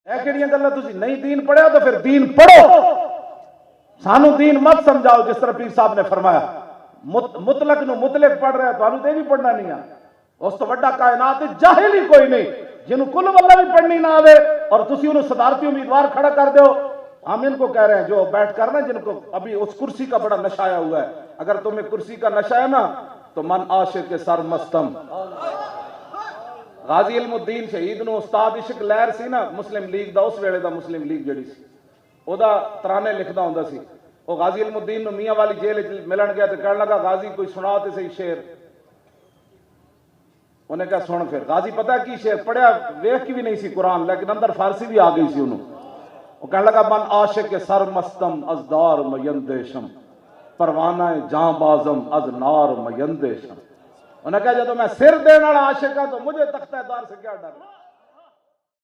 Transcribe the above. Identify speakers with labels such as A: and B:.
A: ਇਹ ਕਿਹੜੀਆਂ ਗੱਲਾਂ ਤੁਸੀਂ ਨਹੀਂ दीन पढ़िया तो फिर दीन पढ़ो सानू दीन मत समझाओ जिस तरह पीर साहब ने फरमाया मुतलक नु मुतलक पढ़ रहा है थानू ते भी पढ़ना नहीं आ उस तो वड्डा कायनात जाहिल ही कोई नहीं जिन्हों कुल वल्ला भी पढ़नी ना आवे और तुसी उन्हें सदारती उम्मीदवार खड़ा कर दो। हम इनको कह रहे हैं जो बैठ कर ना जिनको अभी उस कुर्सी का बड़ा नशा आया हुआ है, अगर तुम्हें कुर्सी का नशा है ना तो मन आशिक के सर मस्तम। गाजी इल्मुद्दीन शहीद नु उस्ताद इश्क लहर सी ना मुस्लिम लीग दा उस वेले दा मुस्लिम लीग जड़ी सी ओदा तराने लिखदा हुंदा सी। ओ गाजी इल्मुद्दीन नु मियां वाली जेल च मिलन गया तो कहने लगा गाजी कोई सुना ते सही शेर। उन्हें कहा सुन फिर। गाजी पता की शेर पढ़िया वेख की भी नहीं सी कुरान लेकिन अंदर फारसी भी आ गई सी उन्होंने। वो कहने लगा मन आशिक के सर मस्तम अजदार मयंदेशम परवाना जां बाजम अज नार मयंदेशम। उन्हें कहा जब मैं सिर देने वाला आशिक हूं तो मुझे तख्ता दार से क्या डर।